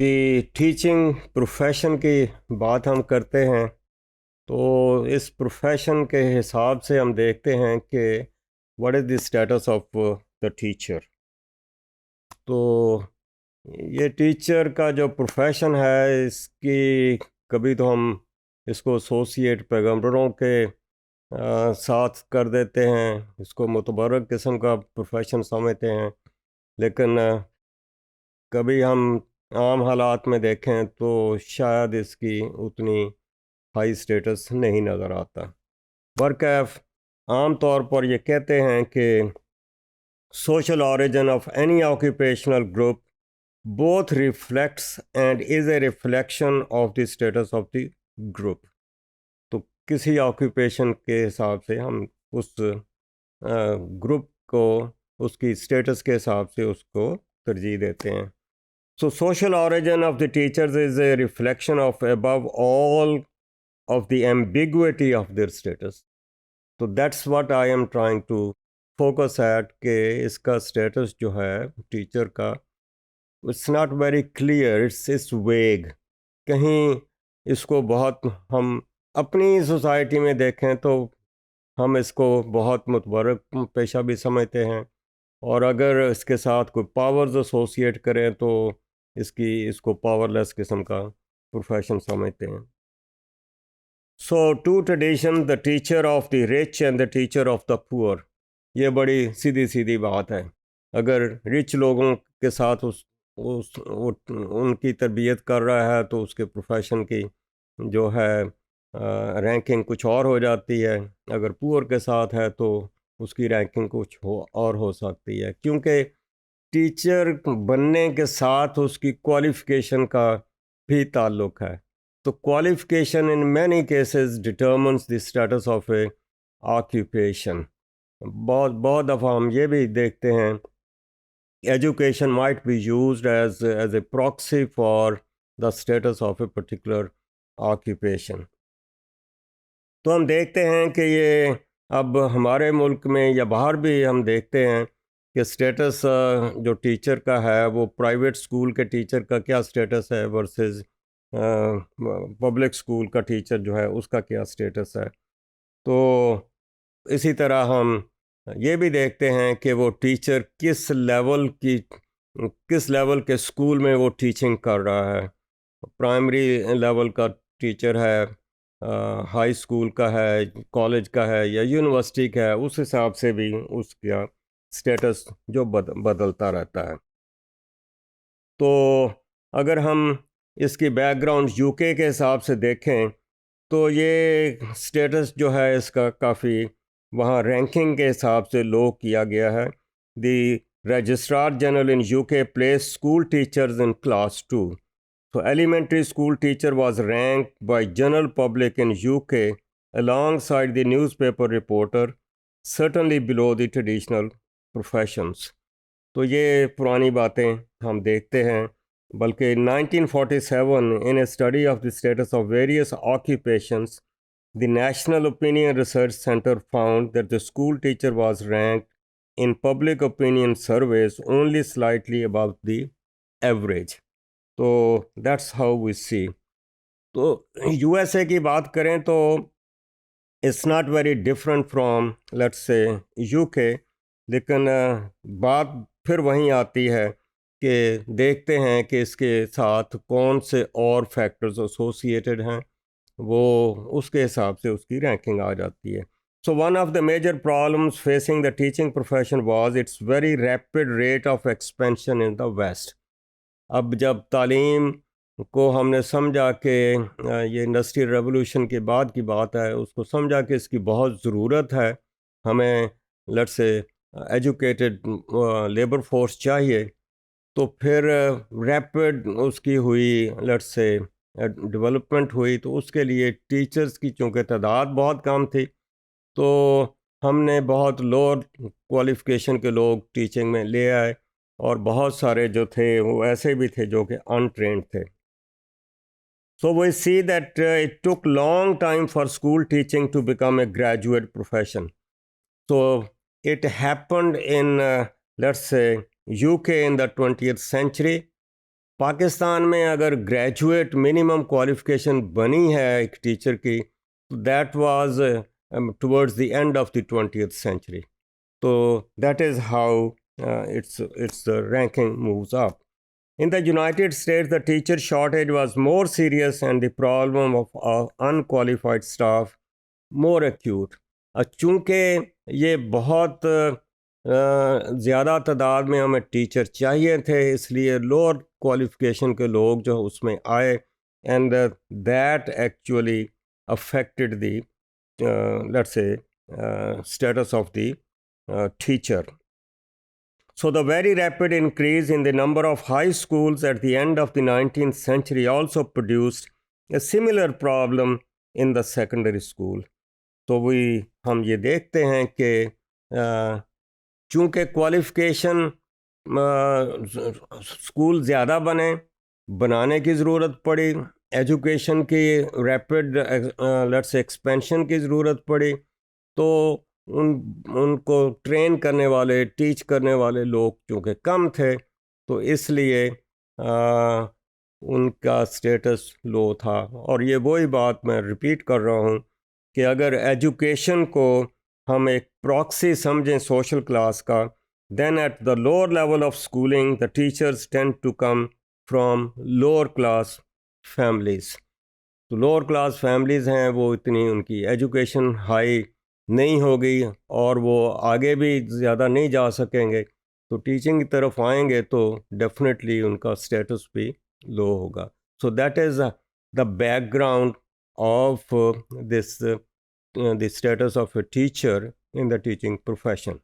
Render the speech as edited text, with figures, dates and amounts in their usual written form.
कि teaching profession की बात हम करते हैं तो इस प्रोफेशन के हिसाब से हम देखते हैं कि what is the status of the teacher. तो ये टीचर का जो प्रोफेशन है इसकी कभी तो हम इसको एसोसिएट पैगम्बरों के साथ कर देते हैं, इसको मुतबरक किस्म का प्रोफेशन समझते हैं। लेकिन कभी हम आम हालात में देखें तो शायद इसकी उतनी हाई स्टेटस नहीं नज़र आता। वर्कैफ आम तौर पर ये कहते हैं कि social origin of any occupational group both reflects and is a reflection of the status of the group। तो किसी ऑक्यूपेशन के हिसाब से हम उस ग्रुप को उसकी स्टेटस के हिसाब से उसको तरजीह देते हैं। So social origin of the teachers is a reflection of above all of the ambiguity of their status। तो that's what I am trying to focus at कि इसका status जो है टीचर का it's not very clear, it's vague। कहीं इसको बहुत हम अपनी सोसाइटी में देखें तो हम इसको बहुत मुतबरक पेशा भी समझते हैं, और अगर इसके साथ कोई पावर्स एसोसिएट करें तो इसको पावरलेस किस्म का प्रोफेशन समझते हैं। So two tradition, the teacher of the rich and the teacher of the poor. ये बड़ी सीधी सीधी बात है। अगर रिच लोगों के साथ उनकी तरबियत कर रहा है तो उसके प्रोफेशन की जो है रैंकिंग कुछ और हो जाती है। अगर पुअर के साथ है तो उसकी रैंकिंग कुछ और हो सकती है, क्योंकि टीचर बनने के साथ उसकी क्वालिफ़िकेशन का भी ताल्लुक़ है। तो qualification in many cases determines the status of a occupation. बहुत बहुत दफ़ा हम ये भी देखते हैं education might be used as a proxy for the status of a particular occupation. तो हम देखते हैं कि ये अब हमारे मुल्क में या बाहर भी हम देखते हैं कि स्टेटस जो टीचर का है वो प्राइवेट स्कूल के टीचर का क्या स्टेटस है वर्सेस पब्लिक स्कूल का टीचर जो है उसका क्या स्टेटस है। तो इसी तरह हम ये भी देखते हैं कि वो टीचर किस लेवल के स्कूल में वो टीचिंग कर रहा है। प्राइमरी लेवल का टीचर है, हाई स्कूल का है, कॉलेज का है या यूनिवर्सिटी का है, उस हिसाब से भी उसका स्टेटस जो बदलता रहता है। तो अगर हम इसकी बैकग्राउंड यूके के हिसाब से देखें तो ये स्टेटस जो है इसका काफ़ी वहाँ रैंकिंग के हिसाब से लो किया गया है। The registrar general in UK place school teachers in class 2। So elementary school teacher was ranked by general public in UK alongside the newspaper reporter, certainly below the traditional professions। तो ये पुरानी बातें हम देखते हैं। बल्कि 1947 in a study of the status of various occupations, the National Opinion Research Center found that the school teacher was ranked in public opinion surveys only slightly above the average। तो that's how we सी। तो USA की बात करें तो it's not very different from let's say UK. लेकिन बात फिर वहीं आती है कि देखते हैं कि इसके साथ कौन से और फैक्टर्स एसोसिएटेड हैं, वो उसके हिसाब से उसकी रैंकिंग आ जाती है। So one of the major problems facing the teaching profession was its very rapid rate of expansion in the west. अब जब तालीम को हमने समझा कि ये इंडस्ट्रियल रेवोल्यूशन के बाद की बात है, उसको समझा कि इसकी बहुत ज़रूरत है, हमें let's say educated labour force चाहिए, तो फिर रैपिड उसकी हुई लेट्स से डेवलपमेंट हुई। तो उसके लिए टीचर्स की चूँकि तादाद बहुत कम थी, तो हमने बहुत लोअर क्वालिफ़िकेशन के लोग टीचिंग में ले आए, और बहुत सारे जो थे वो ऐसे भी थे जो कि अनट्रेंड थे। So we see that it took long time for school teaching to become a graduate profession. So it happened in let's say UK in the 20th century, Pakistan में अगर ग्रेजुएट मिनिमम क्वालिफिकेशन बनी है एक teacher की, that was towards the end of the 20th century. तो that is how its ranking moves up. In the United States, the teacher shortage was more serious and the problem of unqualified staff more acute. चूँकि ये बहुत ज़्यादा तादाद में हमें teacher चाहिए थे, इसलिए लोअर क्वालिफिकेशन के लोग जो उसमें आए, and that actually affected the let's say status of the teacher. So the very rapid increase in the number of high schools at the end of the 19th century also produced a similar problem in the secondary school. तो हम ये देखते हैं कि चूँकि qualification school ज़्यादा बनाने की ज़रूरत पड़ी, एजुकेशन की रैपिड लेट्स एक्सपेंशन की ज़रूरत पड़ी, तो उनको ट्रेन करने वाले, टीच करने वाले लोग चूँकि कम थे, तो इसलिए उनका स्टेटस लो था. और ये वही बात मैं रिपीट कर रहा हूँ कि अगर एजुकेशन को हम एक प्रॉक्सी समझें सोशल क्लास का, then at the lower level of schooling the teachers tend to come from lower class families. तो लोअर क्लास फैमिलीज़ हैं, वो इतनी उनकी एजुकेशन हाई नहीं होगी और वो आगे भी ज़्यादा नहीं जा सकेंगे, तो टीचिंग की तरफ आएंगे तो डेफिनेटली उनका स्टेटस भी लो होगा. So that is the background of this the status of a teacher in the teaching profession.